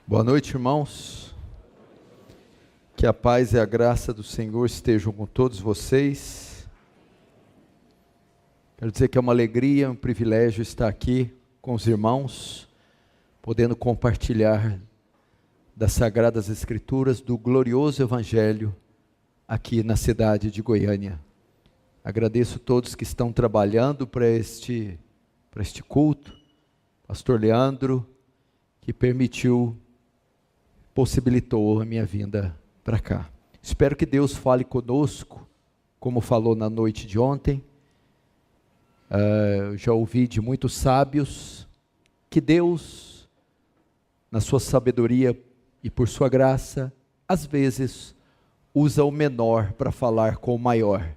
Boa noite, irmãos. Que a paz e a graça do Senhor estejam com todos vocês. Quero dizer que é uma alegria, um privilégio estar aqui com os irmãos, podendo compartilhar das Sagradas Escrituras, do glorioso Evangelho, aqui na cidade de Goiânia. Agradeço a todos que estão trabalhando para este culto, pastor Leandro, que possibilitou a minha vinda para cá. Espero que Deus fale conosco, como falou na noite de ontem. Já ouvi de muitos sábios que Deus, na sua sabedoria e por sua graça, às vezes usa o menor para falar com o maior.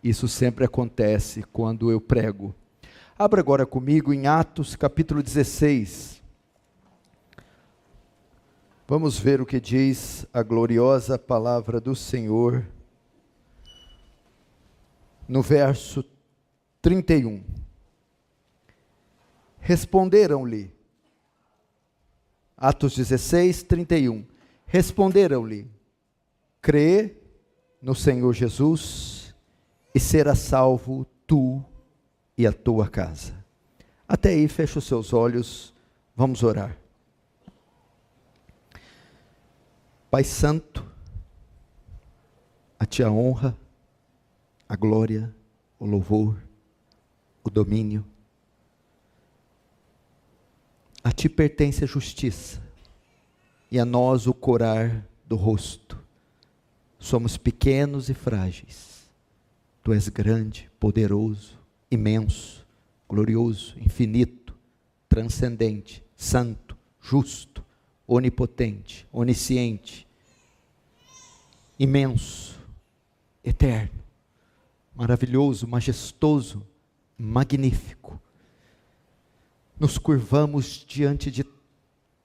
Isso sempre acontece quando eu prego. Abra agora comigo em Atos capítulo 16. Vamos ver o que diz a gloriosa palavra do Senhor, no verso 31. Responderam-lhe, Atos 16, 31. Responderam-lhe, crê no Senhor Jesus e serás salvo tu e a tua casa. Até aí, fecha os seus olhos, vamos orar. Pai Santo, a Ti a honra, a glória, o louvor, o domínio. A Ti pertence a justiça e a nós o corar do rosto. Somos pequenos e frágeis. Tu és grande, poderoso, imenso, glorioso, infinito, transcendente, santo, justo, onipotente, onisciente, imenso, eterno, maravilhoso, majestoso, magnífico. Nos curvamos diante de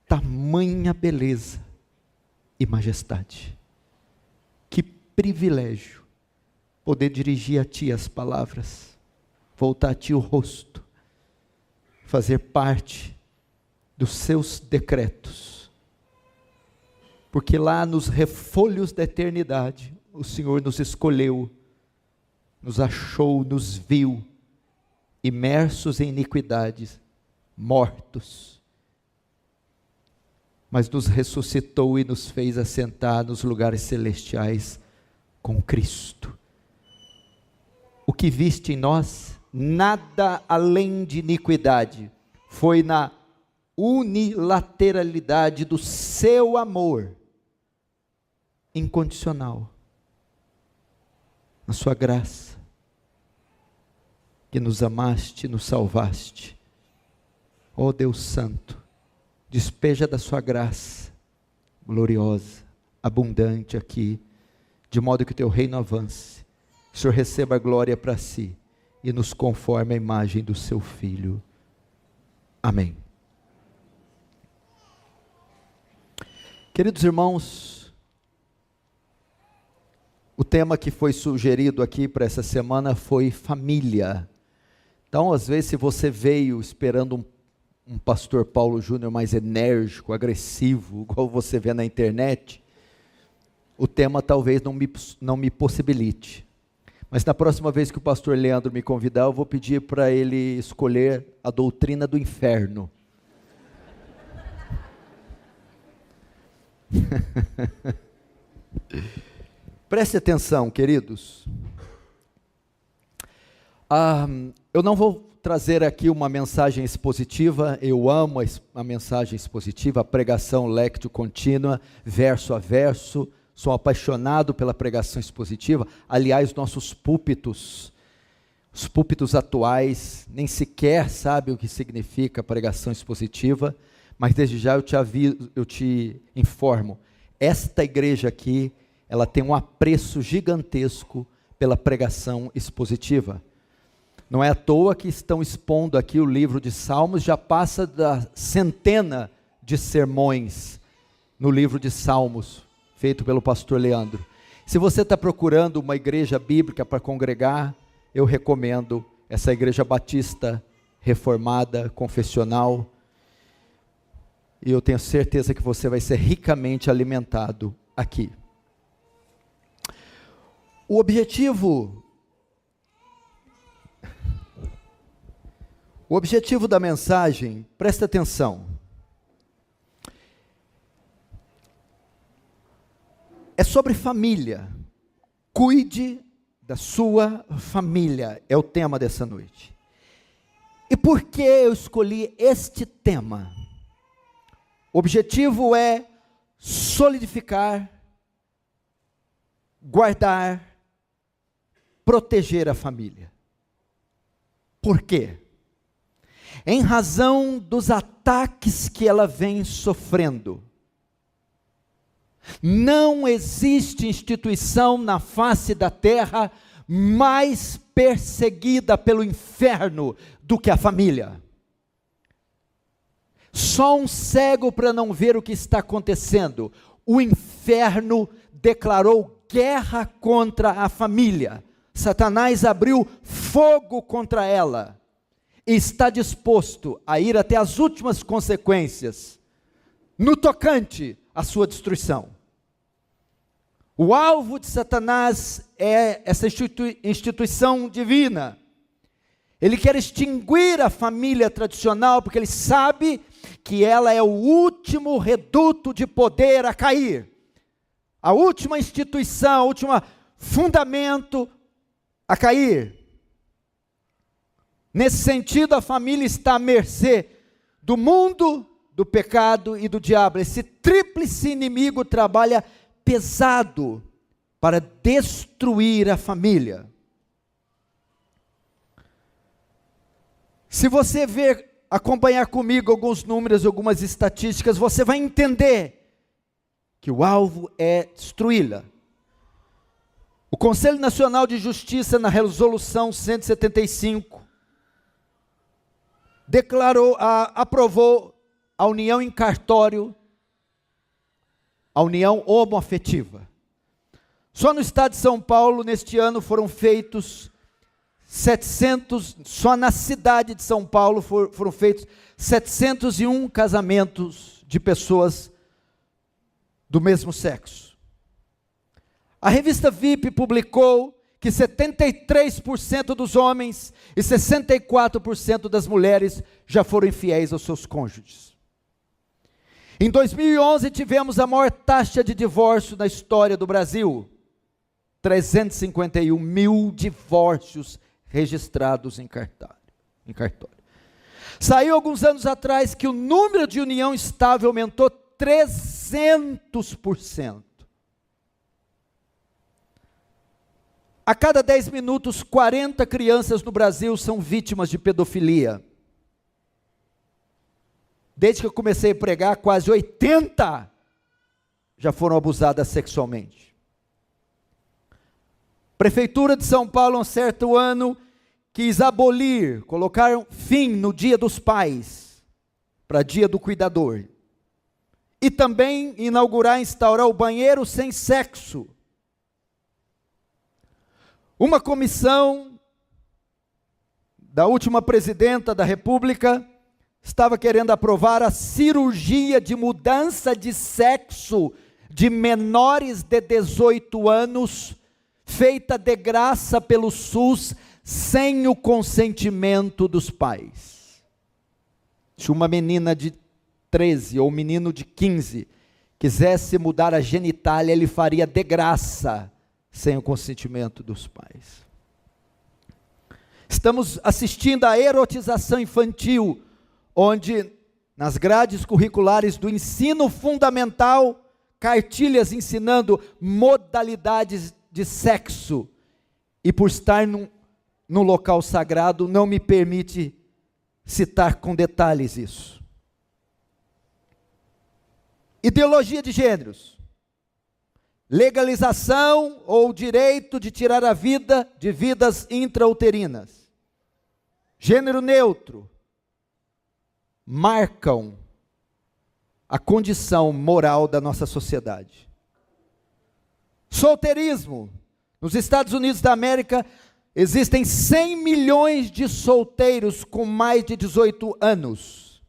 tamanha beleza e majestade. Que privilégio poder dirigir a Ti as palavras, voltar a Ti o rosto, fazer parte dos Seus decretos. Porque lá nos refolhos da eternidade, o Senhor nos escolheu, nos achou, nos viu, imersos em iniquidades, mortos, mas nos ressuscitou e nos fez assentar nos lugares celestiais com Cristo. O que viste em nós, nada além de iniquidade, foi na unilateralidade do seu amor incondicional, na sua graça, que nos amaste, nos salvaste. Ó Deus Santo, despeja da sua graça gloriosa, abundante aqui, de modo que o Teu reino avance, que o Senhor receba a glória para si e nos conforme a imagem do Seu Filho. Amém. Queridos irmãos, o tema que foi sugerido aqui para essa semana foi família. Então, às vezes, se você veio esperando um pastor Paulo Júnior mais enérgico, agressivo, igual você vê na internet, o tema talvez não me possibilite. Mas na próxima vez que o pastor Leandro me convidar, eu vou pedir para ele escolher a doutrina do inferno. Preste atenção, queridos. Eu não vou trazer aqui uma mensagem expositiva. Eu amo a mensagem expositiva, a pregação lectio contínua, verso a verso. Sou apaixonado pela pregação expositiva. Aliás, nossos púlpitos, os púlpitos atuais, nem sequer sabem o que significa pregação expositiva, mas desde já eu te informo, esta igreja aqui, ela tem um apreço gigantesco pela pregação expositiva. Não é à toa que estão expondo aqui o livro de Salmos, já passa da centena de sermões no livro de Salmos, feito pelo pastor Leandro. Se você está procurando uma igreja bíblica para congregar, eu recomendo essa igreja batista reformada, confessional. E eu tenho certeza que você vai ser ricamente alimentado aqui. O objetivo da mensagem, presta atenção, é sobre família. Cuide da sua família, é o tema dessa noite. E por que eu escolhi este tema? O objetivo é solidificar, guardar, proteger a família. Por quê? Em razão dos ataques que ela vem sofrendo. Não existe instituição na face da terra mais perseguida pelo inferno do que a família. Só um cego para não ver o que está acontecendo. O inferno declarou guerra contra a família. Satanás abriu fogo contra ela. E está disposto a ir até as últimas consequências, no tocante à sua destruição. O alvo de Satanás é essa instituição divina. Ele quer extinguir a família tradicional, porque ele sabe que ela é o último reduto de poder a cair. A última instituição, o último fundamento a cair. Nesse sentido, a família está à mercê do mundo, do pecado e do diabo. Esse tríplice inimigo trabalha pesado para destruir a família. Se você acompanhar comigo alguns números, algumas estatísticas, você vai entender que o alvo é destruí-la. O Conselho Nacional de Justiça, na resolução 175, aprovou a união em cartório, a união homoafetiva. Só no estado de São Paulo, neste ano, foram feitos 700, só na cidade de São Paulo foram feitos 701 casamentos de pessoas do mesmo sexo. A revista VIP publicou que 73% dos homens e 64% das mulheres já foram infiéis aos seus cônjuges. Em 2011 tivemos a maior taxa de divórcio da história do Brasil, 351 mil divórcios registrados em cartório. Saiu alguns anos atrás que o número de união estável aumentou 300%. A cada 10 minutos, 40 crianças no Brasil são vítimas de pedofilia. Desde que eu comecei a pregar, quase 80 já foram abusadas sexualmente. Prefeitura de São Paulo, um certo ano, quis abolir, colocar fim no Dia dos Pais, para Dia do Cuidador. E também instaurar o banheiro sem sexo. Uma comissão da última presidenta da República estava querendo aprovar a cirurgia de mudança de sexo de menores de 18 anos, feita de graça pelo SUS, sem o consentimento dos pais. Se uma menina de 13 ou um menino de 15 quisesse mudar a genitália, ele faria de graça, sem o consentimento dos pais. Estamos assistindo à erotização infantil, onde nas grades curriculares do ensino fundamental, cartilhas ensinando modalidades de sexo, e por estar num local sagrado, não me permite citar com detalhes isso. Ideologia de gêneros. Legalização ou direito de tirar a vida de vidas intrauterinas. Gênero neutro. Marcam a condição moral da nossa sociedade. Solteirismo. Nos Estados Unidos da América, existem 100 milhões de solteiros com mais de 18 anos.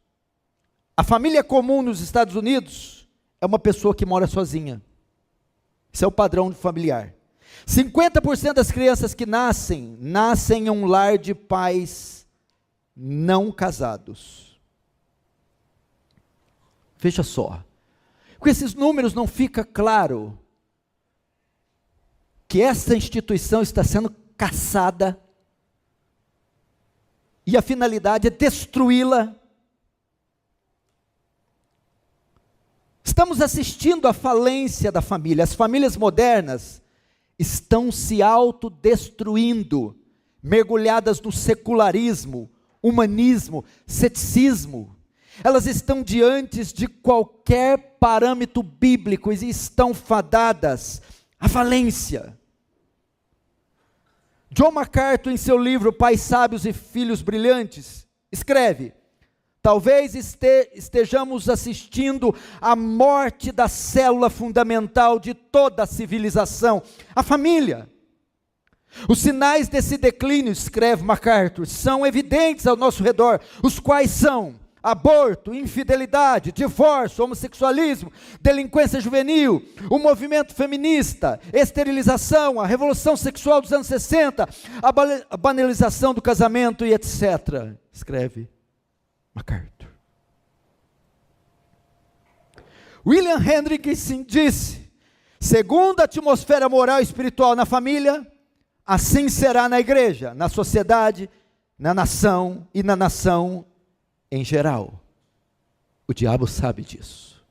A família comum nos Estados Unidos é uma pessoa que mora sozinha. Esse é o padrão familiar. 50% das crianças que nascem em um lar de pais não casados. Veja só. Com esses números não fica claro que essa instituição está sendo caçada e a finalidade é destruí-la. Estamos assistindo à falência da família. As famílias modernas estão se autodestruindo, mergulhadas no secularismo, humanismo, ceticismo. Elas estão diante de qualquer parâmetro bíblico e estão fadadas à falência. John MacArthur, em seu livro Pais Sábios e Filhos Brilhantes, escreve: talvez estejamos assistindo à morte da célula fundamental de toda a civilização, a família. Os sinais desse declínio, escreve MacArthur, são evidentes ao nosso redor, os quais são aborto, infidelidade, divórcio, homossexualismo, delinquência juvenil, o movimento feminista, esterilização, a revolução sexual dos anos 60, a banalização do casamento e etc. Escreve MacArthur. William Hendrickson disse: segundo a atmosfera moral e espiritual na família, assim será na igreja, na sociedade, na nação e na nação em geral. O diabo sabe disso.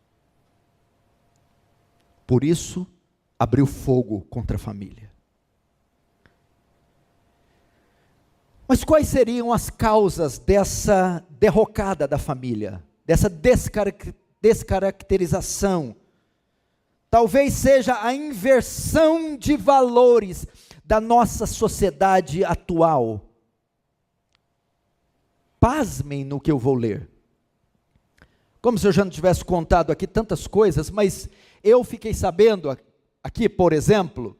Por isso, abriu fogo contra a família. Mas quais seriam as causas dessa derrocada da família? Dessa descaracterização? Talvez seja a inversão de valores da nossa sociedade atual. Pasmem no que eu vou ler. Como se eu já não tivesse contado aqui tantas coisas, mas eu fiquei sabendo aqui, por exemplo,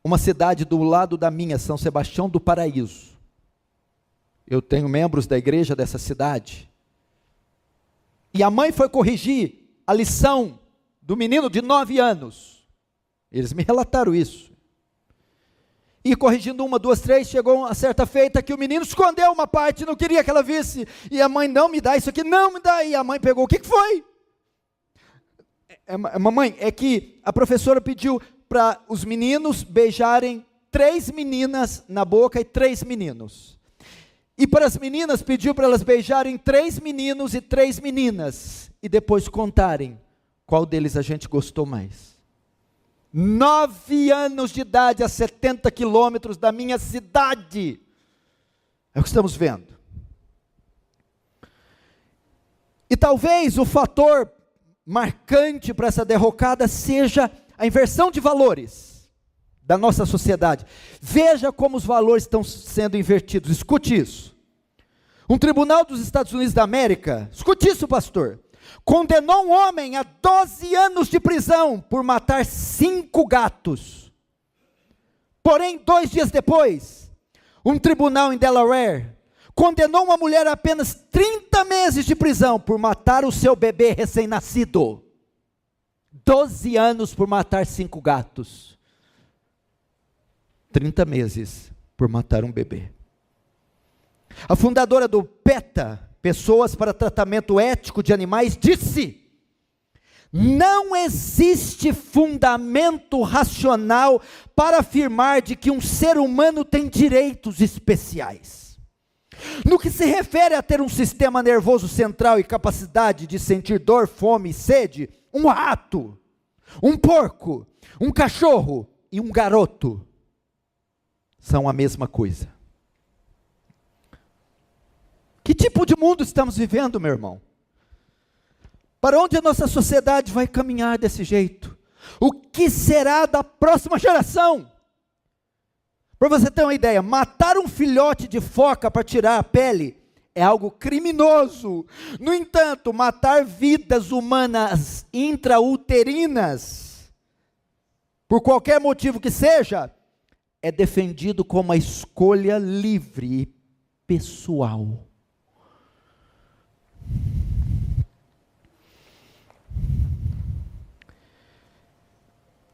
uma cidade do lado da minha, São Sebastião do Paraíso. Eu tenho membros da igreja dessa cidade. E a mãe foi corrigir a lição do menino de 9 anos. Eles me relataram isso. E corrigindo 1, 2, 3, chegou a certa feita que o menino escondeu uma parte, não queria que ela visse. E a mãe: não me dá isso aqui, não me dá. E a mãe pegou: o que foi? Mamãe, é que a professora pediu para os meninos beijarem 3 meninas na boca e 3 meninos. E para as meninas pediu para elas beijarem 3 meninos e 3 meninas. E depois contarem qual deles a gente gostou mais. 9 anos de idade, a 70 quilômetros da minha cidade. É o que estamos vendo. E talvez o fator marcante para essa derrocada seja a inversão de valores da nossa sociedade. Veja como os valores estão sendo invertidos. Escute isso. Um tribunal dos Estados Unidos da América, escute isso, pastor, condenou um homem a 12 anos de prisão por matar 5 gatos. Porém, 2 dias depois, um tribunal em Delaware condenou uma mulher a apenas 30 meses de prisão por matar o seu bebê recém-nascido. 12 anos por matar 5 gatos. 30 meses por matar um bebê. A fundadora do PETA, Pessoas para Tratamento Ético de Animais, disse: não existe fundamento racional para afirmar de que um ser humano tem direitos especiais. No que se refere a ter um sistema nervoso central e capacidade de sentir dor, fome e sede, um rato, um porco, um cachorro e um garoto são a mesma coisa. Que tipo de mundo estamos vivendo, meu irmão? Para onde a nossa sociedade vai caminhar desse jeito? O que será da próxima geração? Para você ter uma ideia, matar um filhote de foca para tirar a pele é algo criminoso. No entanto, matar vidas humanas intrauterinas, por qualquer motivo que seja, é defendido como a escolha livre e pessoal.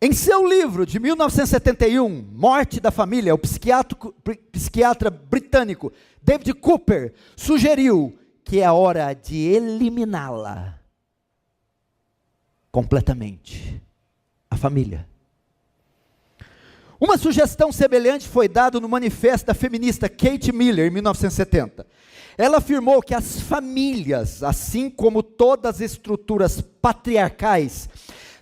Em seu livro de 1971, Morte da Família, o psiquiatra britânico David Cooper sugeriu que é hora de eliminá-la completamente, a família. Uma sugestão semelhante foi dada no manifesto da feminista Kate Miller, em 1970. Ela afirmou que as famílias, assim como todas as estruturas patriarcais,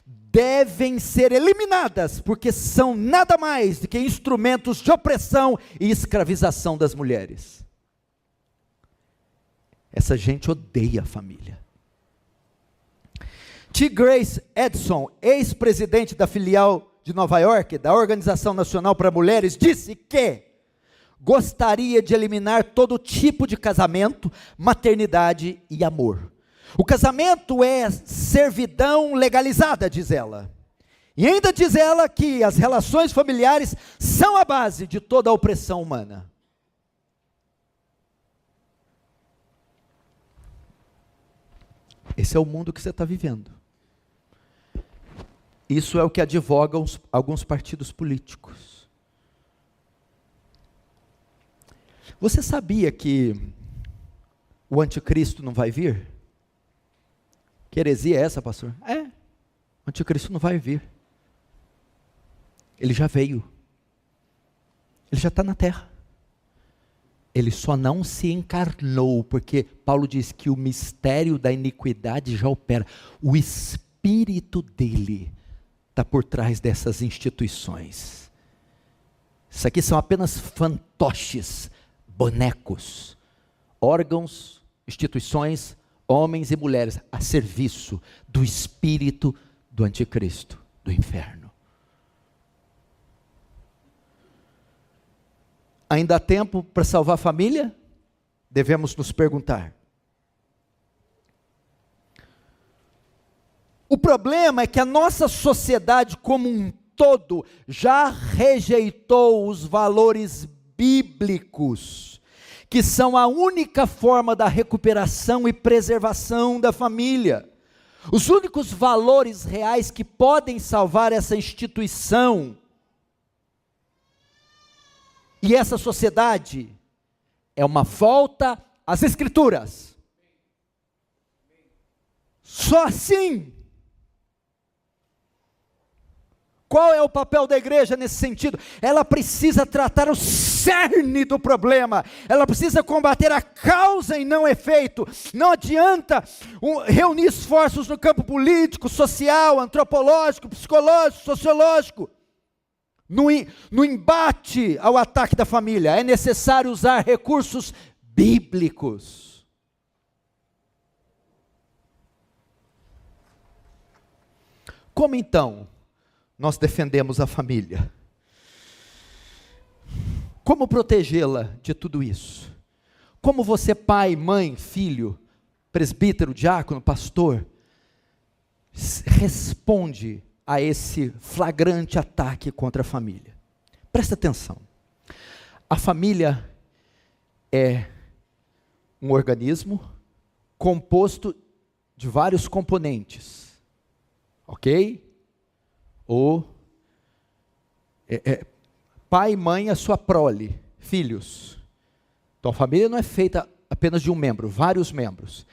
devem ser eliminadas, porque são nada mais do que instrumentos de opressão e escravização das mulheres. Essa gente odeia a família. T. Grace Edson, ex-presidente da filial de Nova York, da Organização Nacional para Mulheres, disse que gostaria de eliminar todo tipo de casamento, maternidade e amor. O casamento é servidão legalizada, diz ela. E ainda diz ela que as relações familiares são a base de toda a opressão humana. Esse é o mundo que você está vivendo. Isso é o que advogam alguns partidos políticos. Você sabia que o anticristo não vai vir? Que heresia é essa, pastor? O anticristo não vai vir. Ele já veio. Ele já está na terra. Ele só não se encarnou, porque Paulo diz que o mistério da iniquidade já opera. O espírito dele está por trás dessas instituições. Isso aqui são apenas fantoches, bonecos, órgãos, instituições, homens e mulheres a serviço do espírito do anticristo, do inferno. Ainda há tempo para salvar a família? Devemos nos perguntar. O problema é que a nossa sociedade como um todo já rejeitou os valores bíblicos, que são a única forma da recuperação e preservação da família. Os únicos valores reais que podem salvar essa instituição e essa sociedade é uma volta às Escrituras. Só assim. Qual é o papel da igreja nesse sentido? Ela precisa tratar o cerne do problema, ela precisa combater a causa e não o efeito. Não adianta reunir esforços no campo político, social, antropológico, psicológico, sociológico. No embate ao ataque da família, é necessário usar recursos bíblicos. Como então nós defendemos a família? Como protegê-la de tudo isso? Como você, pai, mãe, filho, presbítero, diácono, pastor, responde a esse flagrante ataque contra a família? Presta atenção. A família é um organismo composto de vários componentes, ok? Pai e mãe, a sua prole, filhos. Então a família não é feita apenas de um membro, vários membros.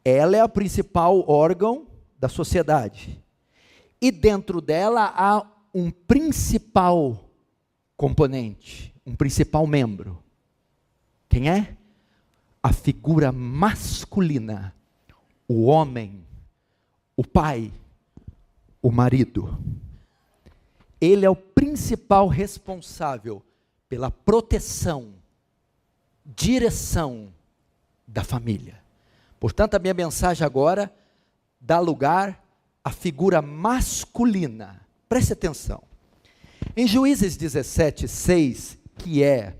Ela é o principal órgão da sociedade. E dentro dela há um principal componente, um principal membro. Quem é? A figura masculina, o homem, o pai, o marido. Ele é o principal responsável pela proteção, direção da família. Portanto, a minha mensagem agora dá lugar à figura masculina. Preste atenção. Em Juízes 17:6, que é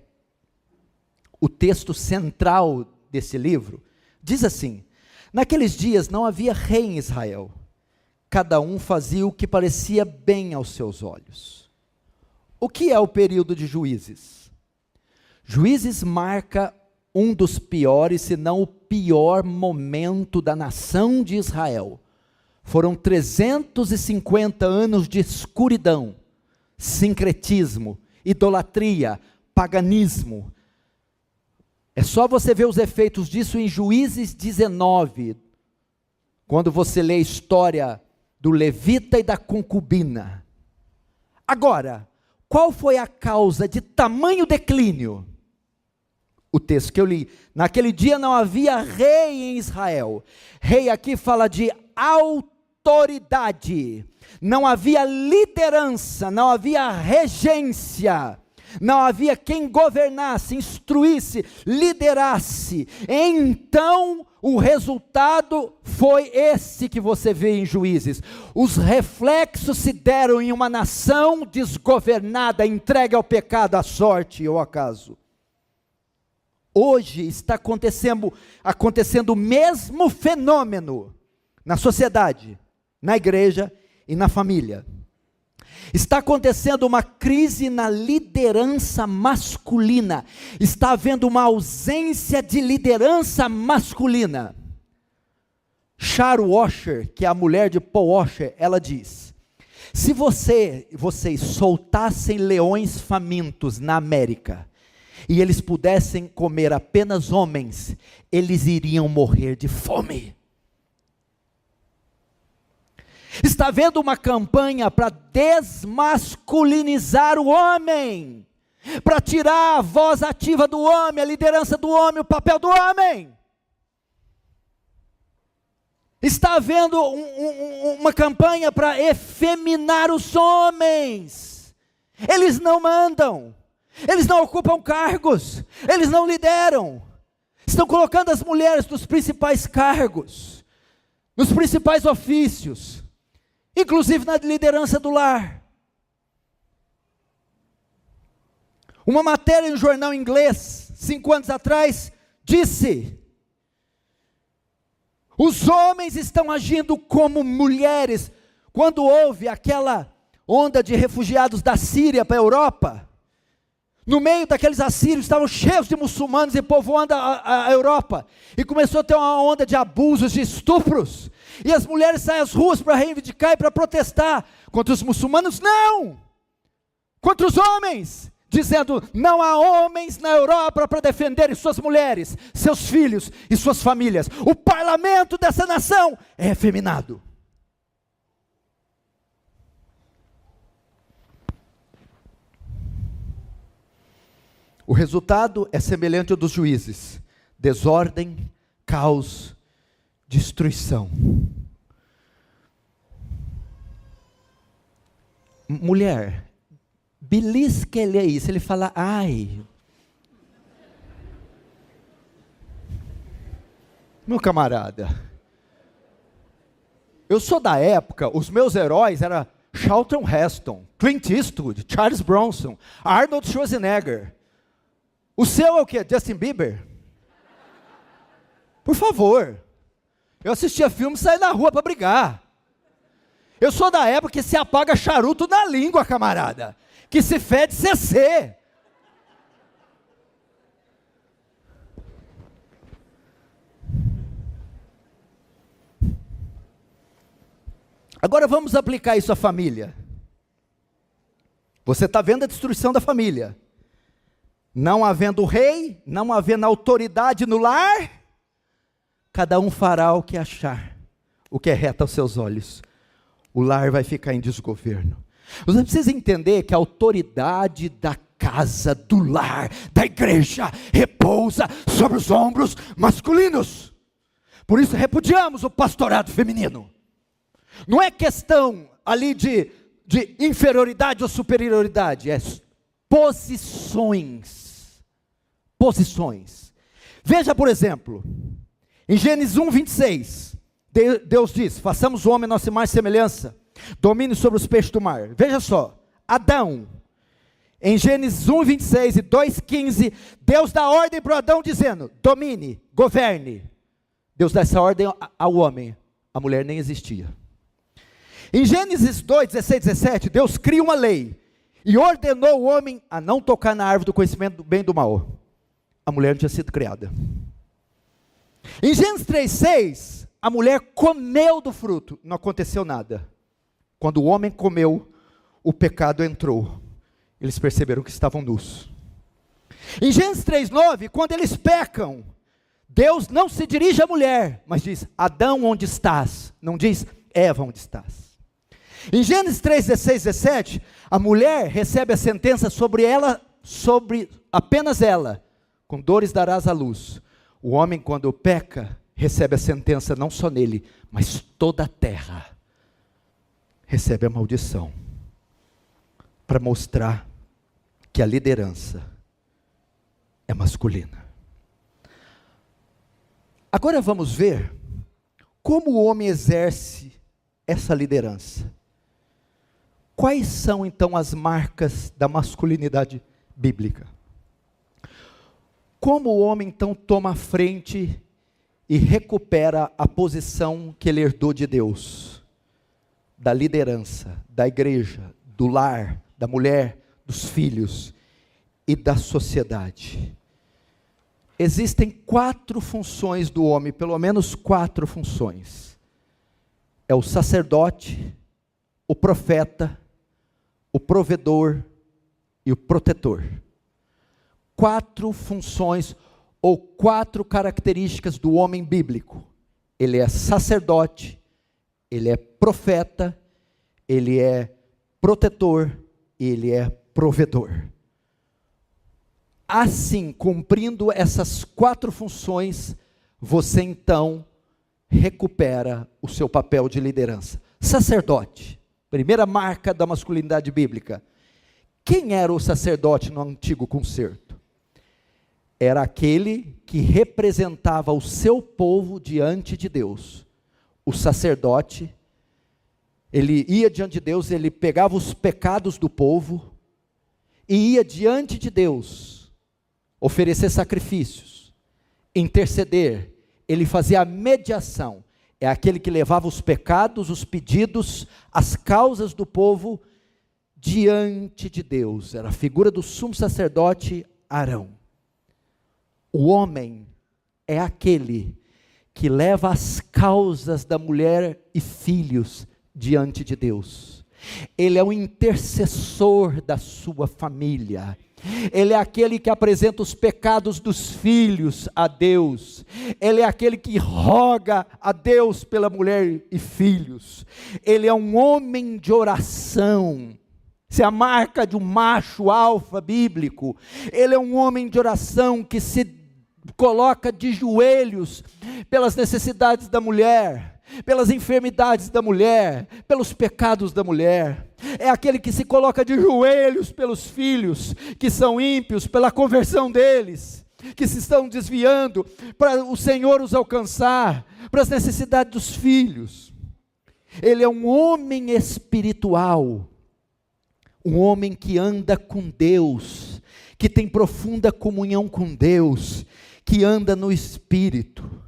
o texto central desse livro, diz assim: naqueles dias não havia rei em Israel. Cada um fazia o que parecia bem aos seus olhos. O que é o período de Juízes? Juízes marca um dos piores, se não o pior momento da nação de Israel, Foram 350 anos de escuridão, sincretismo, idolatria, paganismo. É só você ver os efeitos disso em Juízes 19, quando você lê a história do levita e da concubina. Agora, qual foi a causa de tamanho declínio? O texto que eu li: naquele dia não havia rei em Israel. Rei aqui fala de autoridade. Não havia liderança, não havia regência, não havia quem governasse, instruísse, liderasse. Então, o resultado foi esse que você vê em Juízes. Os reflexos se deram em uma nação desgovernada, entregue ao pecado, à sorte ou acaso. Hoje está acontecendo o mesmo fenômeno na sociedade, na igreja e na família. Está acontecendo uma crise na liderança masculina. Está havendo uma ausência de liderança masculina. Sharon Washer, que é a mulher de Paul Washer, ela diz: se vocês soltassem leões famintos na América, e eles pudessem comer apenas homens, eles iriam morrer de fome. Está havendo uma campanha para desmasculinizar o homem, para tirar a voz ativa do homem, a liderança do homem, o papel do homem. Está havendo uma campanha para efeminar os homens. Eles não mandam, eles não ocupam cargos, eles não lideram. Estão colocando as mulheres nos principais cargos, nos principais ofícios, inclusive na liderança do lar. Uma matéria em um jornal inglês, 5 anos atrás, disse: os homens estão agindo como mulheres. Quando houve aquela onda de refugiados da Síria para a Europa, no meio daqueles assírios estavam cheios de muçulmanos e povoando a Europa, e começou a ter uma onda de abusos, de estupros, e as mulheres saem às ruas para reivindicar e para protestar contra os muçulmanos, não, contra os homens, dizendo: não há homens na Europa para defenderem suas mulheres, seus filhos e suas famílias. O parlamento dessa nação é efeminado. O resultado é semelhante ao dos Juízes: desordem, caos, destruição. Mulher, belisca ele aí, se ele falar ai. Meu camarada, eu sou da época, os meus heróis eram Charlton Heston, Clint Eastwood, Charles Bronson, Arnold Schwarzenegger. O seu é o quê? Justin Bieber? Por favor. Eu assistia filme e saía na rua para brigar. Eu sou da época que se apaga charuto na língua, camarada. Que se fede CC. Agora vamos aplicar isso à família. Você está vendo a destruição da família. Não havendo rei, não havendo autoridade no lar, cada um fará o que achar, o que é reto aos seus olhos. O lar vai ficar em desgoverno. Você precisa entender que a autoridade da casa, do lar, da igreja, repousa sobre os ombros masculinos. Por isso repudiamos o pastorado feminino. Não é questão ali de inferioridade ou superioridade, é posições. Veja, por exemplo, em Gênesis 1:26, Deus diz: façamos o homem a nossa imagem e semelhança, domine sobre os peixes do mar. Veja só, Adão, em Gênesis 1:26 e 2:15, Deus dá ordem para Adão dizendo: domine, governe. Deus dá essa ordem ao homem, a mulher nem existia. Em Gênesis 2:16 e 17, Deus cria uma lei e ordenou o homem a não tocar na árvore do conhecimento do bem e do mal. A mulher não tinha sido criada. Em Gênesis 3:6, a mulher comeu do fruto, não aconteceu nada. Quando o homem comeu, o pecado entrou. Eles perceberam que estavam nus. Em Gênesis 3:9, quando eles pecam, Deus não se dirige à mulher, mas diz: Adão, onde estás? Não diz: Eva, onde estás? Em Gênesis 3:16, 17, a mulher recebe a sentença sobre ela, sobre apenas ela: com dores darás à luz. O homem, quando peca, recebe a sentença não só nele, mas toda a terra recebe a maldição, para mostrar que a liderança é masculina. Agora vamos ver como o homem exerce essa liderança. Quais são então as marcas da masculinidade bíblica? Como o homem então toma a frente e recupera a posição que ele herdou de Deus, da liderança, da igreja, do lar, da mulher, dos filhos e da sociedade? Existem 4 funções do homem, pelo menos 4 funções. É o sacerdote, o profeta, o provedor e o protetor. 4 funções ou 4 características do homem bíblico. Ele é sacerdote, ele é profeta, ele é protetor e ele é provedor. Assim, cumprindo essas 4 funções, você então recupera o seu papel de liderança. Sacerdote, primeira marca da masculinidade bíblica. Quem era o sacerdote no Antigo Concerto? Era aquele que representava o seu povo diante de Deus. O sacerdote, ele ia diante de Deus, ele pegava os pecados do povo e ia diante de Deus oferecer sacrifícios, interceder. Ele fazia a mediação. É aquele que levava os pecados, os pedidos, as causas do povo diante de Deus. Era a figura do sumo sacerdote Arão. O homem é aquele que leva as causas da mulher e filhos diante de Deus. Ele é o intercessor da sua família. Ele é aquele que apresenta os pecados dos filhos a Deus. Ele é aquele que roga a Deus pela mulher e filhos. Ele é um homem de oração. Essa é a marca de um macho alfa bíblico. Ele é um homem de oração que se coloca de joelhos pelas necessidades da mulher, pelas enfermidades da mulher, pelos pecados da mulher. É aquele que se coloca de joelhos pelos filhos que são ímpios, pela conversão deles, que se estão desviando, para o Senhor os alcançar, para as necessidades dos filhos. Ele é um homem espiritual, um homem que anda com Deus, que tem profunda comunhão com Deus, que anda no Espírito.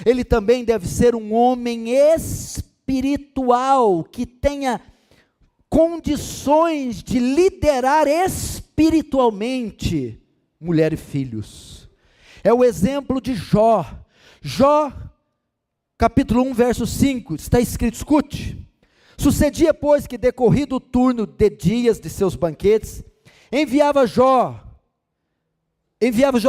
Ele também deve ser um homem espiritual, que tenha condições de liderar espiritualmente mulher e filhos. É o exemplo de Jó. Jó, capítulo 1, verso 5, está escrito, escute: sucedia, pois, que decorrido o turno de dias de seus banquetes, enviava Jó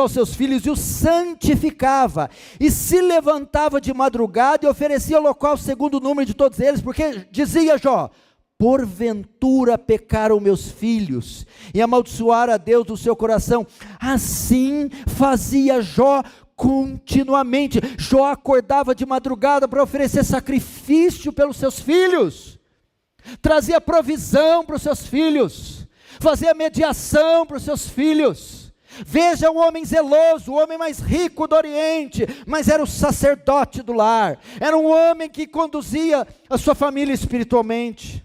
os seus filhos e os santificava, e se levantava de madrugada e oferecia holocausto segundo o número de todos eles, porque dizia Jó: porventura pecaram meus filhos, e amaldiçoaram a Deus do seu coração. Assim fazia Jó continuamente. Jó acordava de madrugada para oferecer sacrifício pelos seus filhos, trazia provisão para os seus filhos, fazia mediação para os seus filhos. Veja um homem zeloso, o homem mais rico do Oriente, mas era o sacerdote do lar, era um homem que conduzia a sua família espiritualmente.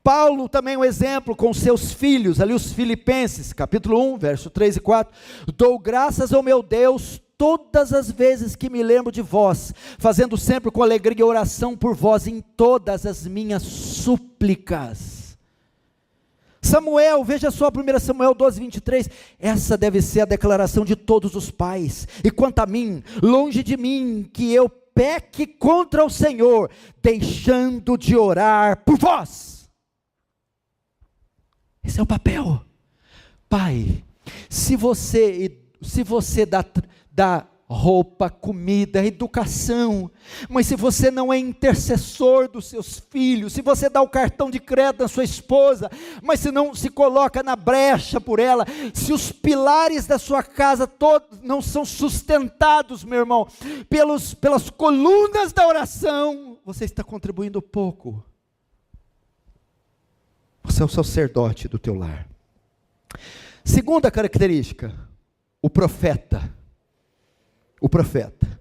Paulo também é um exemplo com seus filhos, ali os Filipenses, capítulo 1, verso 3 e 4, dou graças ao meu Deus todas as vezes que me lembro de vós, fazendo sempre com alegria oração por vós em todas as minhas súplicas. Samuel, veja só 1 Samuel 12, 23, essa deve ser a declaração de todos os pais. E quanto a mim, longe de mim que eu peque contra o Senhor, deixando de orar por vós. Esse é o papel. Pai, se você dá roupa, comida, educação, mas se você não é intercessor dos seus filhos, se você dá o cartão de crédito da sua esposa, mas se não se coloca na brecha por ela, se os pilares da sua casa todos não são sustentados, meu irmão, pelas colunas da oração, você está contribuindo pouco. Você é o sacerdote do teu lar. Segunda característica, o profeta. O profeta.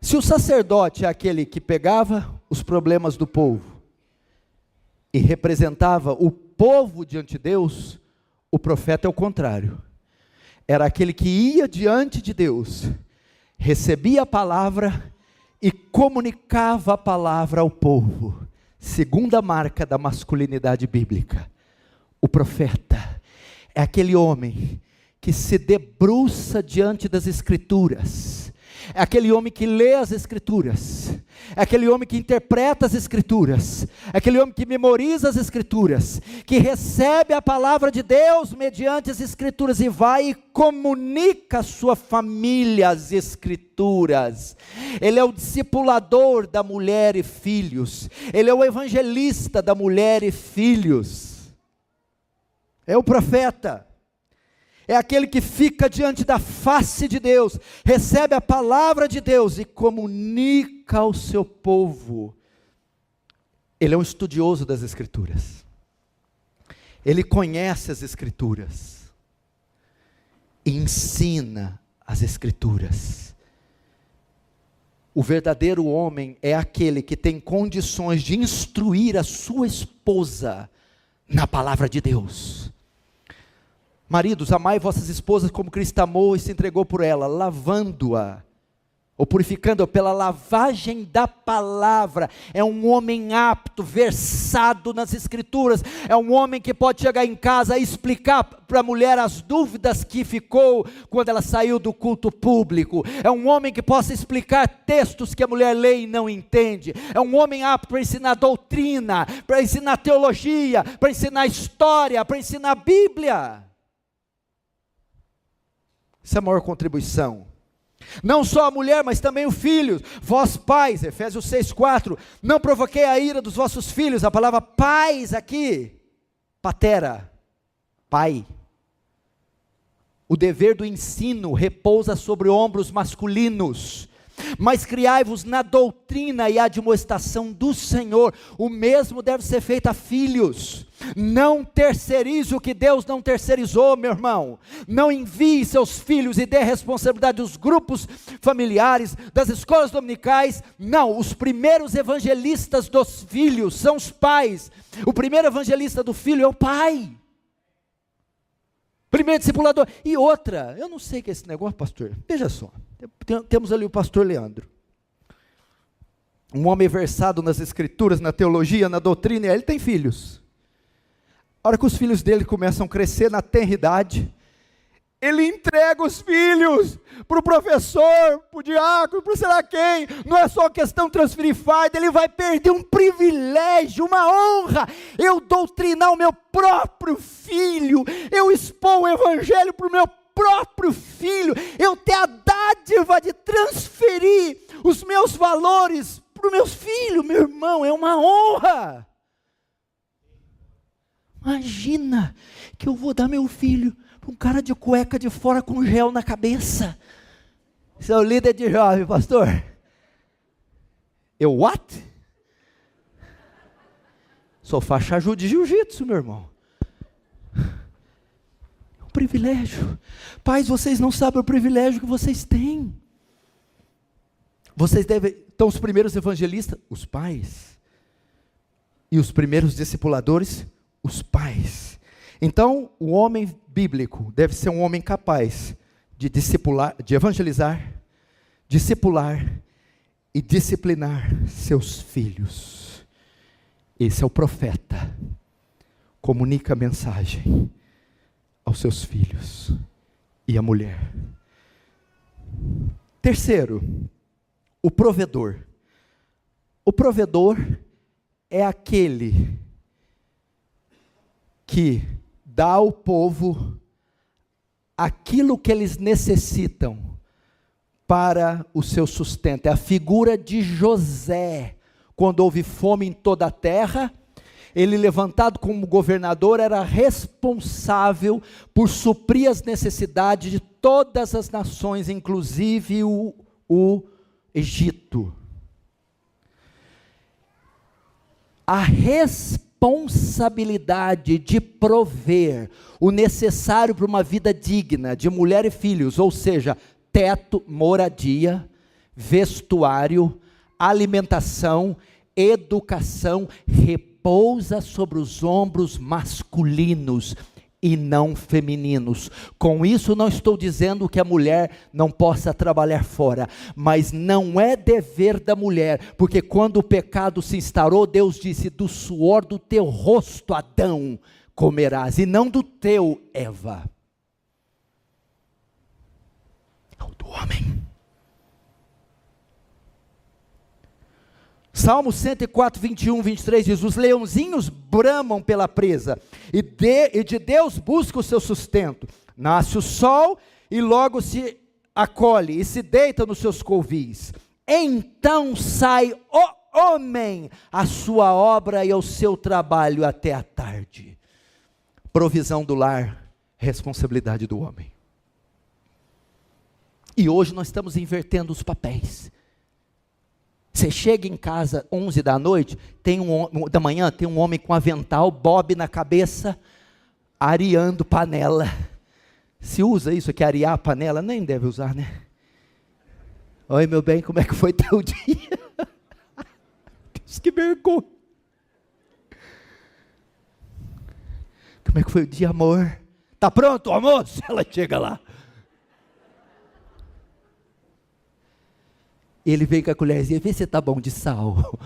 Se o sacerdote é aquele que pegava os problemas do povo e representava o povo diante de Deus, o profeta é o contrário. Era aquele que ia diante de Deus, recebia a palavra e comunicava a palavra ao povo. Segunda marca da masculinidade bíblica. O profeta é aquele homem que se debruça diante das Escrituras, é aquele homem que lê as Escrituras, é aquele homem que interpreta as Escrituras, é aquele homem que memoriza as Escrituras, que recebe a palavra de Deus mediante as Escrituras e vai e comunica à sua família as Escrituras. Ele é o discipulador da mulher e filhos, ele é o evangelista da mulher e filhos, é o profeta. É aquele que fica diante da face de Deus, recebe a palavra de Deus e comunica ao seu povo. Ele é um estudioso das Escrituras. Ele conhece as Escrituras. E ensina as Escrituras. O verdadeiro homem é aquele que tem condições de instruir a sua esposa na palavra de Deus. Maridos, amai vossas esposas como Cristo amou e se entregou por ela, lavando-a, ou purificando-a pela lavagem da palavra. É um homem apto, versado nas Escrituras, é um homem que pode chegar em casa e explicar para a mulher as dúvidas que ficou quando ela saiu do culto público, é um homem que possa explicar textos que a mulher lê e não entende, é um homem apto para ensinar doutrina, para ensinar teologia, para ensinar história, para ensinar a Bíblia. Essa é a maior contribuição. Não só a mulher, mas também o filho. Vós pais, Efésios 6,4, não provoquei a ira dos vossos filhos. A palavra pais aqui, patera, pai. O dever do ensino repousa sobre ombros masculinos. Mas criai-vos na doutrina e admoestação do Senhor. O mesmo deve ser feito a filhos. Não terceirize o que Deus não terceirizou, meu irmão. Não envie seus filhos e dê responsabilidade dos grupos familiares, das escolas dominicais. Não, os primeiros evangelistas dos filhos são os pais. O primeiro evangelista do filho é o pai. Primeiro discipulador. E outra, eu não sei o que é esse negócio, pastor. Veja só, temos ali o pastor Leandro. Um homem versado nas Escrituras, na teologia, na doutrina, e ele tem filhos. A hora que os filhos dele começam a crescer na tenridade, ele entrega os filhos para o professor, para o diácono, para sei lá quem. Não é só questão de transferir farda, ele vai perder um privilégio, uma honra. Eu doutrinar o meu próprio filho, eu expor o evangelho para o meu próprio filho, eu ter a dádiva de transferir os meus valores para os meus filhos, meu irmão, é uma honra. Imagina que eu vou dar meu filho para um cara de cueca de fora com gel na cabeça. Você é o líder de jovem, pastor. Eu what? Sou faixa de jiu-jitsu, meu irmão. É um privilégio. Pais, vocês não sabem o privilégio que vocês têm. Vocês devem, então os primeiros evangelistas, os pais. E os primeiros discipuladores, os pais. Então, o homem bíblico deve ser um homem capaz de discipular, de evangelizar, discipular e disciplinar seus filhos. Esse é o profeta. comunica a mensagem aos seus filhos e à mulher. Terceiro, o provedor. O provedor é aquele que dá ao povo aquilo que eles necessitam para o seu sustento. É a figura de José. Quando houve fome em toda a terra, ele, levantado como governador, era responsável por suprir as necessidades de todas as nações, inclusive o Egito. A responsabilidade de prover o necessário para uma vida digna de mulher e filhos, ou seja, teto, moradia, vestuário, alimentação, educação, repousa sobre os ombros masculinos e não femininos. Com isso não estou dizendo que a mulher não possa trabalhar fora, mas não é dever da mulher, porque quando o pecado se instaurou, Deus disse: do suor do teu rosto, Adão, comerás, e não do teu, Eva. Do homem. Salmo 104, 21, 23 diz: os leãozinhos bramam pela presa, e de Deus busca o seu sustento. Nasce o sol e logo se acolhe, e se deita nos seus covis. Então sai o homem à sua obra e ao seu trabalho até a tarde. Provisão do lar, responsabilidade do homem. E hoje nós estamos invertendo os papéis. Você chega em casa 11 da noite, da manhã, tem um homem com avental, bobe na cabeça, areando panela. Se usa isso aqui, arear a panela? Nem deve usar, né? Oi, meu bem, como é que foi teu dia? Deus, que vergonha. Como é que foi o dia, amor? Tá pronto o almoço? Ela chega lá. Ele vem com a colherzinha: vê se tá bom de sal.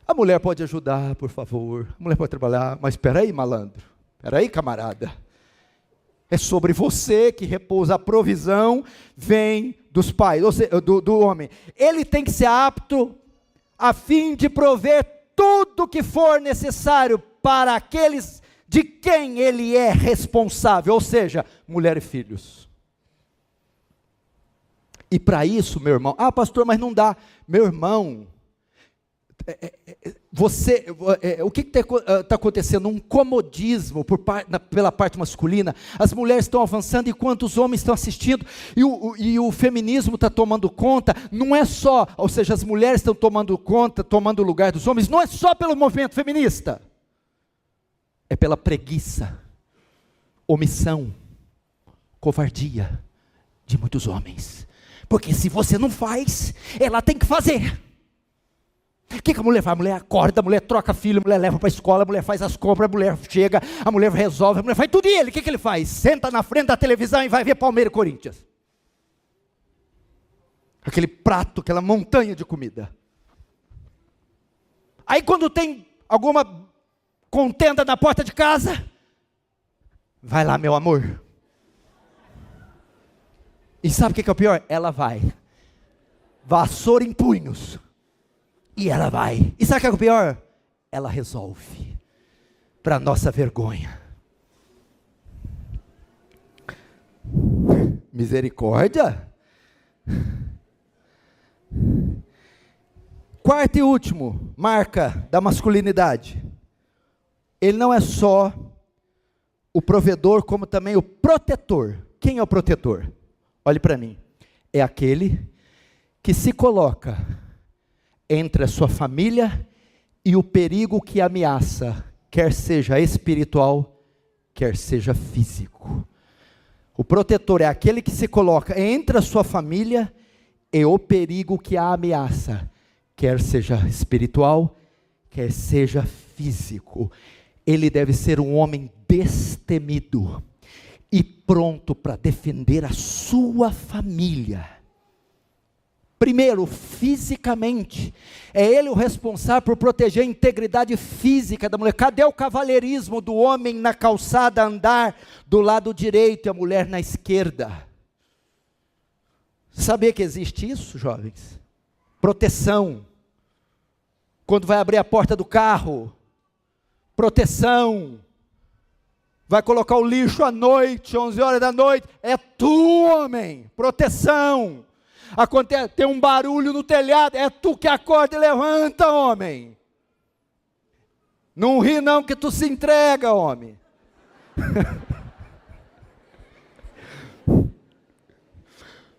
A mulher pode ajudar, por favor. A mulher pode trabalhar, mas espera aí, malandro. Espera aí, camarada. É sobre você que repousa a provisão, vem dos pais, ou seja, do homem. Ele tem que ser apto a fim de prover tudo que for necessário para aqueles de quem ele é responsável, ou seja, mulher e filhos. E para isso, meu irmão, pastor, mas não dá. Meu irmão, o que está acontecendo? Um comodismo pela parte masculina. As mulheres estão avançando enquanto os homens estão assistindo, e o feminismo está tomando conta. Não é só, ou seja, as mulheres estão tomando conta, tomando o lugar dos homens, não é só pelo movimento feminista, é pela preguiça, omissão, covardia de muitos homens. Porque se você não faz, ela tem que fazer. O que a mulher faz? A mulher acorda, a mulher troca filho, a mulher leva para a escola, a mulher faz as compras, a mulher chega, a mulher resolve, a mulher faz tudo. E ele, o que ele faz? Senta na frente da televisão e vai ver Palmeiras e Corinthians. Aquele prato, aquela montanha de comida. Aí quando tem alguma contenda na porta de casa, vai lá, meu amor. E sabe o que é o pior? Ela vai, vassoura em punhos, e ela vai. E sabe o que é o pior? Ela resolve, para nossa vergonha. Misericórdia. Quarto e último, marca da masculinidade. Ele não é só o provedor, como também o protetor. Quem é o protetor? Olhe para mim. É aquele que se coloca entre a sua família e o perigo que ameaça, quer seja espiritual, quer seja físico. O protetor é aquele que se coloca entre a sua família e o perigo que a ameaça, quer seja espiritual, quer seja físico. Ele deve ser um homem destemido e pronto para defender a sua família Primeiro, fisicamente, é ele o responsável por proteger a integridade física da mulher. Cadê o cavalheirismo do homem na calçada andar do lado direito e a mulher na esquerda? Sabia que existe isso, jovens? Proteção. Quando vai abrir a porta do carro, proteção. Vai colocar o lixo à noite, 11 horas da noite, é tu, homem, proteção. Acontece, tem um barulho no telhado, é tu que acorda e levanta, homem. Não ri não que tu se entrega, homem.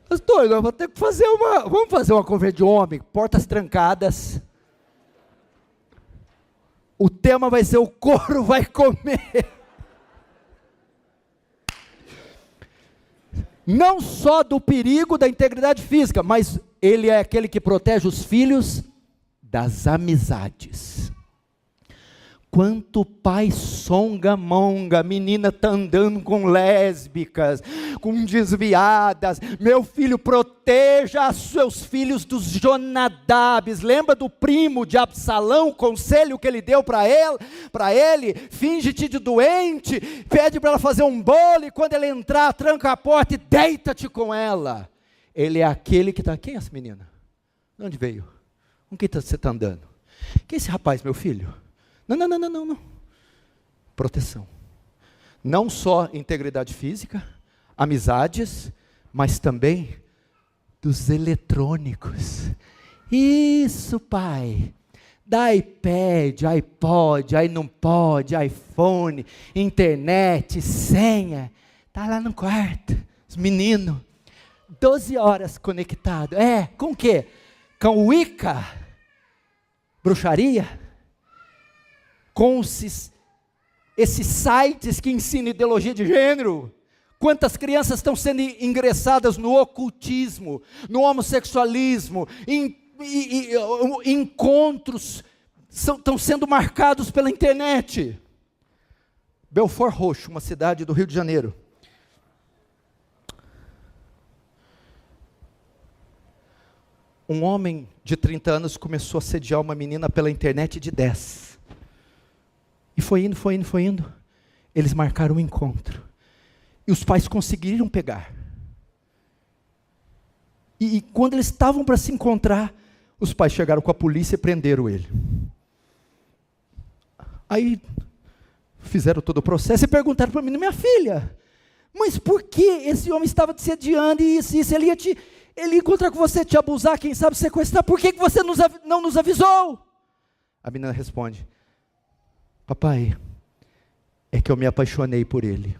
Pastor, nós vamos ter que fazer vamos fazer uma conversa de homem, portas trancadas. O tema vai ser o couro vai comer. Não só do perigo da integridade física, mas ele é aquele que protege os filhos das amizades. Quanto pai songamonga, menina está andando com lésbicas, com desviadas. Meu filho, proteja os seus filhos dos Jonadabes. Lembra do primo de Absalão, o conselho que ele deu para ele? Finge-te de doente, pede para ela fazer um bolo, e quando ele entrar, tranca a porta e deita-te com ela. Ele é aquele que está... Quem é essa menina? De onde veio? Com quem você está andando? Quem é esse rapaz, meu filho? Não. Proteção. Não só integridade física, amizades, mas também dos eletrônicos. Isso, pai. Da iPad, iPod, aí não pode, iPhone, internet, senha. Está lá no quarto. Os meninos, 12 horas conectado. Com o quê? Com Wicca? Bruxaria? Com esses sites que ensinam ideologia de gênero. Quantas crianças estão sendo ingressadas no ocultismo, no homossexualismo, encontros estão sendo marcados pela internet. Belfort Roxo, uma cidade do Rio de Janeiro. Um homem de 30 anos começou a assediar uma menina pela internet de 10. E foi indo. Eles marcaram um encontro. E os pais conseguiram pegar. E quando eles estavam para se encontrar, os pais chegaram com a polícia e prenderam ele. Aí fizeram todo o processo e perguntaram para mim: minha filha, mas por que esse homem estava te sediando e isso? Ele ia encontrar com você, te abusar, quem sabe sequestrar, por que você não nos avisou? A menina responde: papai, é que eu me apaixonei por ele.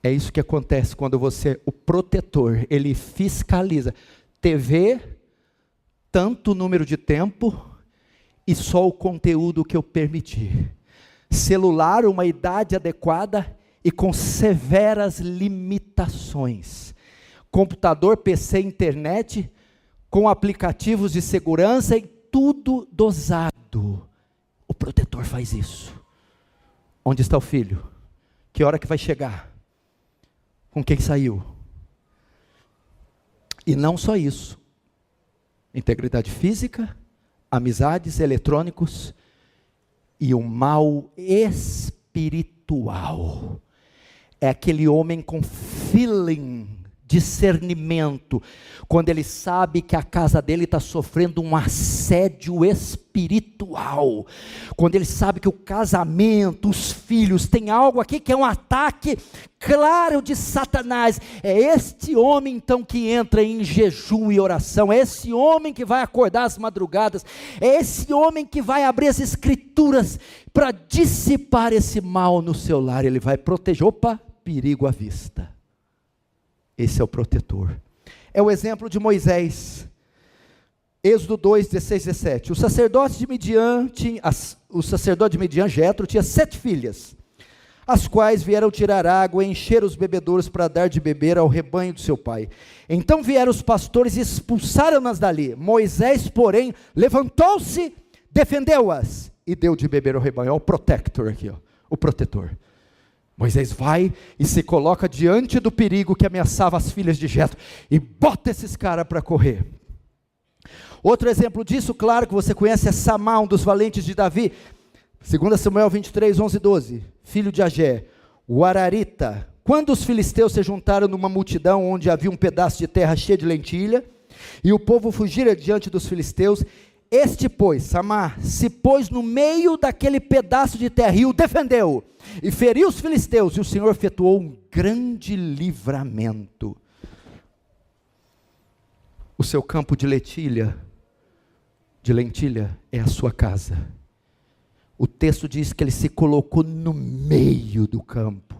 É isso que acontece quando você, o protetor, ele fiscaliza. TV, tanto número de tempo e só o conteúdo que eu permitir. Celular, uma idade adequada e com severas limitações. Computador, PC, internet, com aplicativos de segurança e tudo dosado. O protetor faz isso. Onde está o filho? Que hora que vai chegar? Com quem saiu? E não só isso. Integridade física, amizades, eletrônicos e o mal espiritual. É aquele homem com feeling, discernimento, quando ele sabe que a casa dele está sofrendo um assédio espiritual, quando ele sabe que o casamento, os filhos, tem algo aqui que é um ataque claro de Satanás. É este homem então que entra em jejum e oração, é esse homem que vai acordar às madrugadas, é esse homem que vai abrir as escrituras para dissipar esse mal no seu lar. Ele vai proteger, perigo à vista. Esse é o protetor. É o exemplo de Moisés. Êxodo 2, 16, 17. O sacerdote de Midian, Jetro, tinha 7 filhas, as quais vieram tirar água e encher os bebedouros para dar de beber ao rebanho do seu pai. Então vieram os pastores e expulsaram-nas dali. Moisés, porém, levantou-se, defendeu-as e deu de beber ao rebanho. Olha o protector aqui, o protetor. Moisés vai e se coloca diante do perigo que ameaçava as filhas de Jetro e bota esses caras para correr. Outro exemplo disso, claro, que você conhece, é Samá, um dos valentes de Davi. 2 Samuel 23, 11 e 12. Filho de Agé, o Ararita. Quando os filisteus se juntaram numa multidão onde havia um pedaço de terra cheio de lentilha, e o povo fugira diante dos filisteus, este, pois, Samá, se pôs no meio daquele pedaço de terra e o defendeu, e feriu os filisteus, e o Senhor efetuou um grande livramento. O seu campo de lentilha é a sua casa. O texto diz que ele se colocou no meio do campo,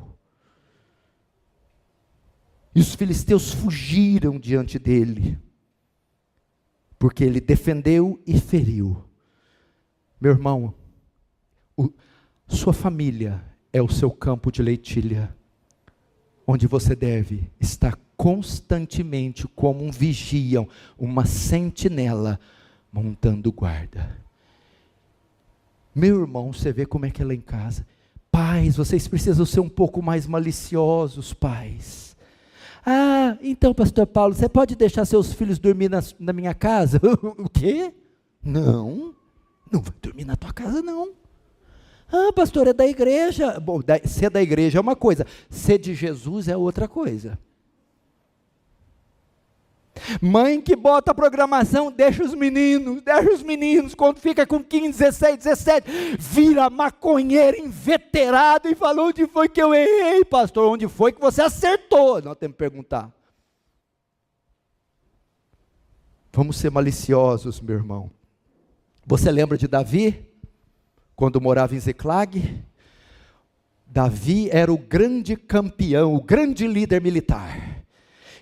e os filisteus fugiram diante dele, porque ele defendeu e feriu. Meu irmão, sua família é o seu campo de lentilha, onde você deve estar constantemente como um vigia, uma sentinela, montando guarda. Meu irmão, você vê como é que é lá em casa. Pais, vocês precisam ser um pouco mais maliciosos, pais. Ah, então, pastor Paulo, você pode deixar seus filhos dormir na minha casa? O quê? Não vai dormir na tua casa, não. Ah, pastor, é da igreja. Bom, ser da igreja é uma coisa, ser de Jesus é outra coisa. Mãe que bota a programação, deixa os meninos, quando fica com 15, 16, 17, vira maconheiro inveterado e fala: onde foi que eu errei, pastor? Onde foi que você acertou? Nós temos que perguntar. Vamos ser maliciosos, meu irmão. Você lembra de Davi? Quando morava em Ziclag? Davi era o grande campeão, o grande líder militar.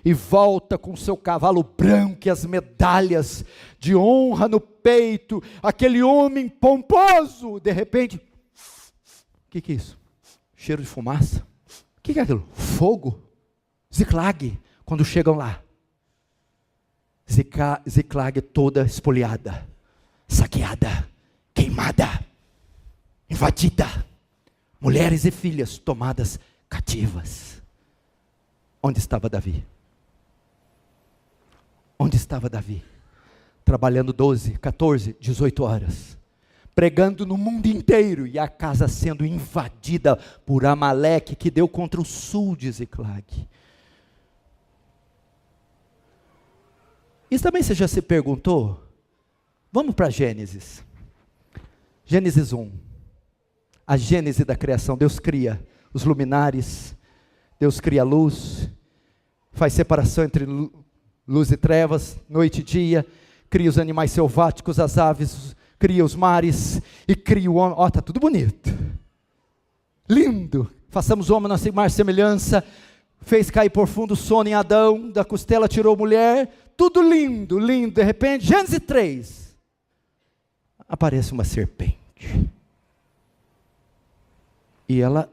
E volta com seu cavalo branco e as medalhas de honra no peito, aquele homem pomposo. De repente, o que é isso? Cheiro de fumaça? O que é aquilo? Fogo? Ziclag, quando chegam lá, Ziclag toda espoliada, saqueada, queimada, invadida, mulheres e filhas tomadas cativas. Onde estava Davi? Onde estava Davi? Trabalhando 12, 14, 18 horas, pregando no mundo inteiro, e a casa sendo invadida por Amaleque, que deu contra o sul de Ziclag. Isso também você já se perguntou? Vamos para Gênesis. Gênesis 1. A gênese da criação. Deus cria os luminares, Deus cria a luz, faz separação entre luz e trevas, noite e dia, cria os animais selváticos, as aves, cria os mares, e cria o homem. Ó, está tudo bonito, lindo. Façamos o homem na nossa semelhança, fez cair por fundo o sono em Adão, da costela tirou mulher, tudo lindo, lindo. De repente, Gênesis 3, aparece uma serpente, e ela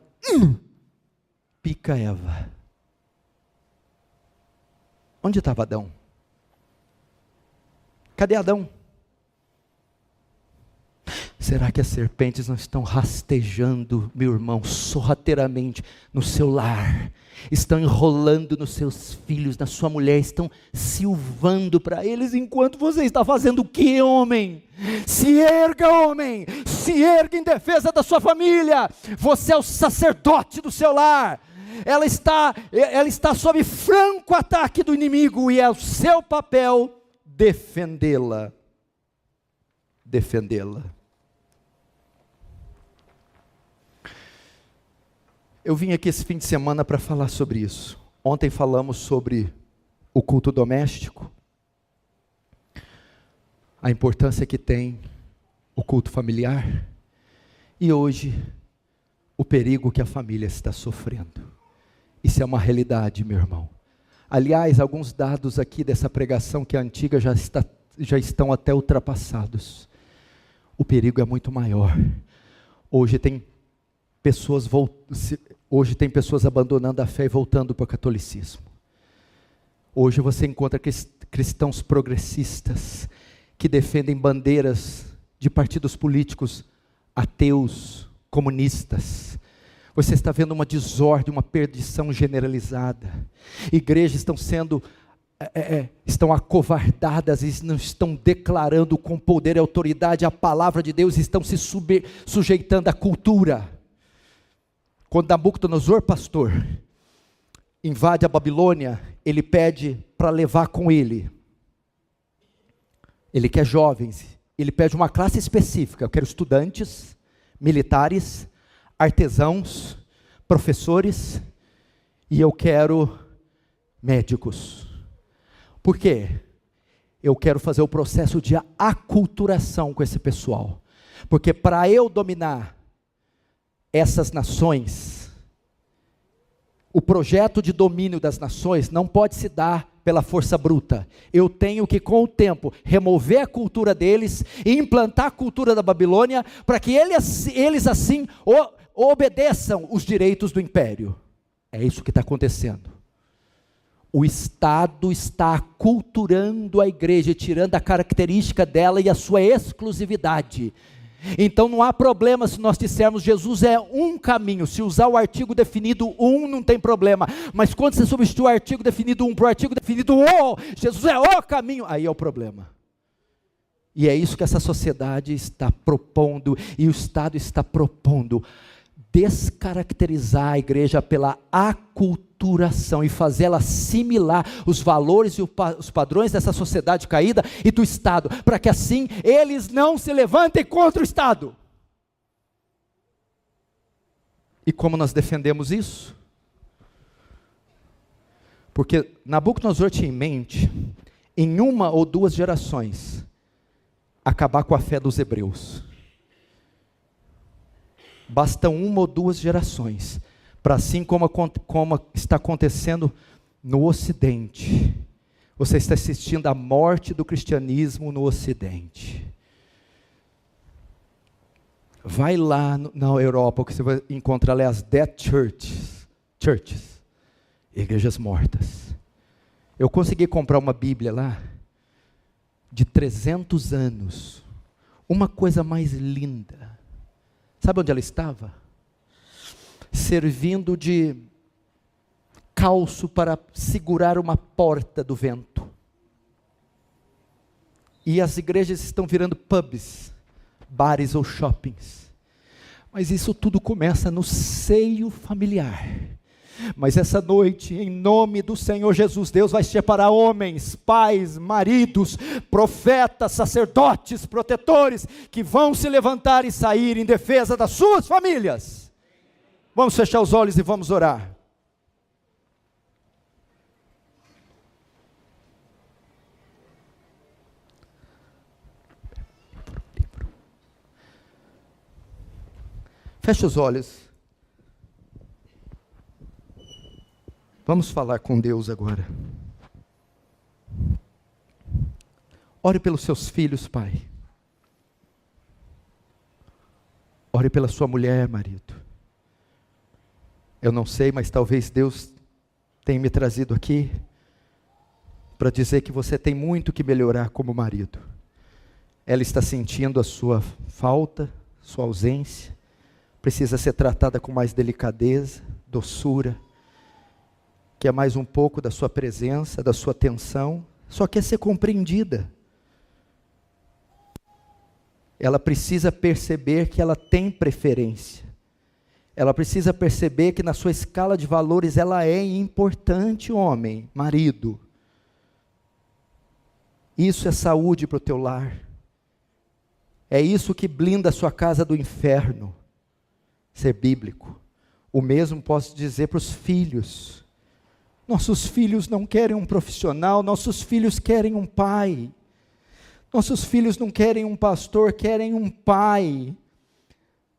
pica Eva. Onde estava Adão? Cadê Adão? Será que as serpentes não estão rastejando, meu irmão, sorrateiramente no seu lar? Estão enrolando nos seus filhos, na sua mulher, estão silvando para eles, enquanto você está fazendo o que, homem? Se erga, homem, se erga em defesa da sua família. Você é o sacerdote do seu lar. Ela está sob franco ataque do inimigo, e é o seu papel defendê-la. Eu vim aqui esse fim de semana para falar sobre isso. Ontem falamos sobre o culto doméstico, a importância que tem o culto familiar, e hoje o perigo que a família está sofrendo. Isso é uma realidade, meu irmão. Aliás, alguns dados aqui dessa pregação que é antiga já estão até ultrapassados. O perigo é muito maior. Hoje tem pessoas abandonando a fé e voltando para o catolicismo. Hoje você encontra cristãos progressistas que defendem bandeiras de partidos políticos ateus, comunistas. Você está vendo uma desordem, uma perdição generalizada. Igrejas estão sendo, estão acovardadas e não estão declarando com poder e autoridade a palavra de Deus, estão se sujeitando à cultura. Quando Nabucodonosor, pastor, invade a Babilônia, ele pede para levar com ele. Ele quer jovens, ele pede uma classe específica. Eu quero estudantes, militares, artesãos, professores, e eu quero médicos. Por quê? Eu quero fazer o processo de aculturação com esse pessoal. Porque para eu dominar essas nações, o projeto de domínio das nações não pode se dar pela força bruta. Eu tenho que, com o tempo, remover a cultura deles e implantar a cultura da Babilônia, para que eles assim obedeçam os direitos do império. É isso que está acontecendo. O Estado está aculturando a igreja, tirando a característica dela e a sua exclusividade. Então não há problema se nós dissermos Jesus é um caminho. Se usar o artigo definido um, não tem problema. Mas quando você substitui o artigo definido um para o artigo definido o, Jesus é o caminho, aí é o problema. E é isso que essa sociedade está propondo, e o Estado está propondo, descaracterizar a igreja pela aculturação e fazê-la assimilar os valores e os padrões dessa sociedade caída e do Estado, para que assim eles não se levantem contra o Estado. E como nós defendemos isso? Porque Nabucodonosor tinha em mente, em uma ou duas gerações, acabar com a fé dos hebreus. Basta uma ou duas gerações, para assim como está acontecendo no Ocidente, você está assistindo à morte do cristianismo no Ocidente. Vai lá na Europa, que você vai encontrar ali as dead churches, igrejas mortas. Eu consegui comprar uma Bíblia lá, de 300 anos, uma coisa mais linda. Sabe onde ela estava? Servindo de calço para segurar uma porta do vento. E as igrejas estão virando pubs, bares ou shoppings. Mas isso tudo começa no seio familiar. Mas essa noite, em nome do Senhor Jesus, Deus vai separar homens, pais, maridos, profetas, sacerdotes, protetores, que vão se levantar e sair em defesa das suas famílias. Vamos fechar os olhos e vamos orar. Feche os olhos. Vamos falar com Deus agora. Ore pelos seus filhos, pai. Ore pela sua mulher, marido. Eu não sei, mas talvez Deus tenha me trazido aqui para dizer que você tem muito que melhorar como marido. Ela está sentindo a sua falta, sua ausência. Precisa ser tratada com mais delicadeza, doçura. Quer mais um pouco da sua presença, da sua atenção, só quer ser compreendida. Ela precisa perceber que ela tem preferência. Ela precisa perceber que na sua escala de valores ela é importante, homem, marido. Isso é saúde para o teu lar. É isso que blinda a sua casa do inferno. Ser bíblico. O mesmo posso dizer para os filhos. Nossos filhos não querem um profissional, nossos filhos querem um pai. Nossos filhos não querem um pastor, querem um pai.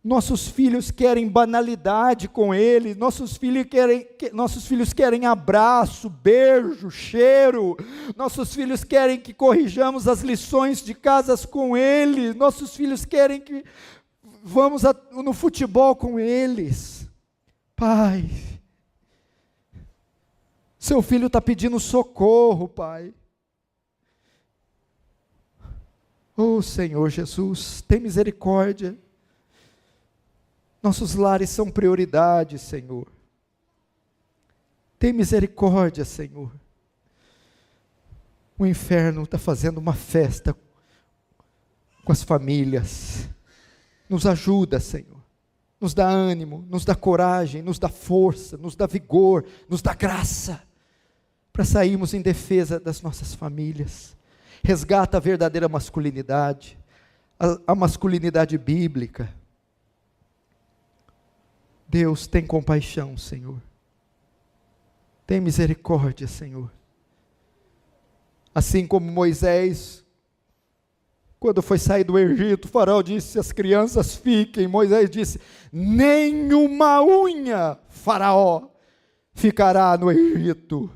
Nossos filhos querem banalidade com ele, nossos filhos querem abraço, beijo, cheiro. Nossos filhos querem que corrijamos as lições de casas com ele. Nossos filhos querem que vamos no futebol com eles. Pai, seu filho está pedindo socorro, pai. Oh Senhor Jesus, tem misericórdia. Nossos lares são prioridade, Senhor. Tem misericórdia, Senhor. O inferno está fazendo uma festa com as famílias. Nos ajuda, Senhor. Nos dá ânimo, nos dá coragem, nos dá força, nos dá vigor, nos dá graça, para sairmos em defesa das nossas famílias. Resgata a verdadeira masculinidade, a masculinidade bíblica. Deus, tem compaixão, Senhor. Tem misericórdia, Senhor. Assim como Moisés, quando foi sair do Egito, o faraó disse: as crianças fiquem. Moisés disse: nenhuma unha, faraó, ficará no Egito.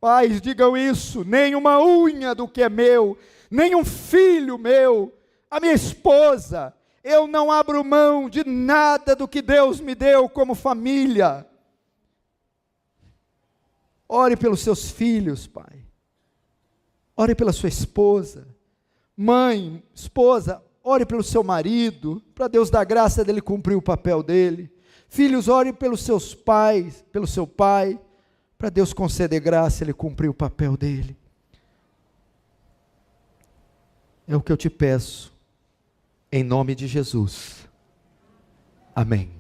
Pais, digam isso: nenhuma unha do que é meu, nenhum filho meu, a minha esposa, eu não abro mão de nada do que Deus me deu como família. Ore pelos seus filhos, pai. Ore pela sua esposa. Mãe, esposa, ore pelo seu marido, para Deus dar graça dele cumprir o papel dele. Filhos, ore pelos seus pais, pelo seu pai, para Deus conceder graça ele cumprir o papel dele. É o que eu te peço, em nome de Jesus. Amém.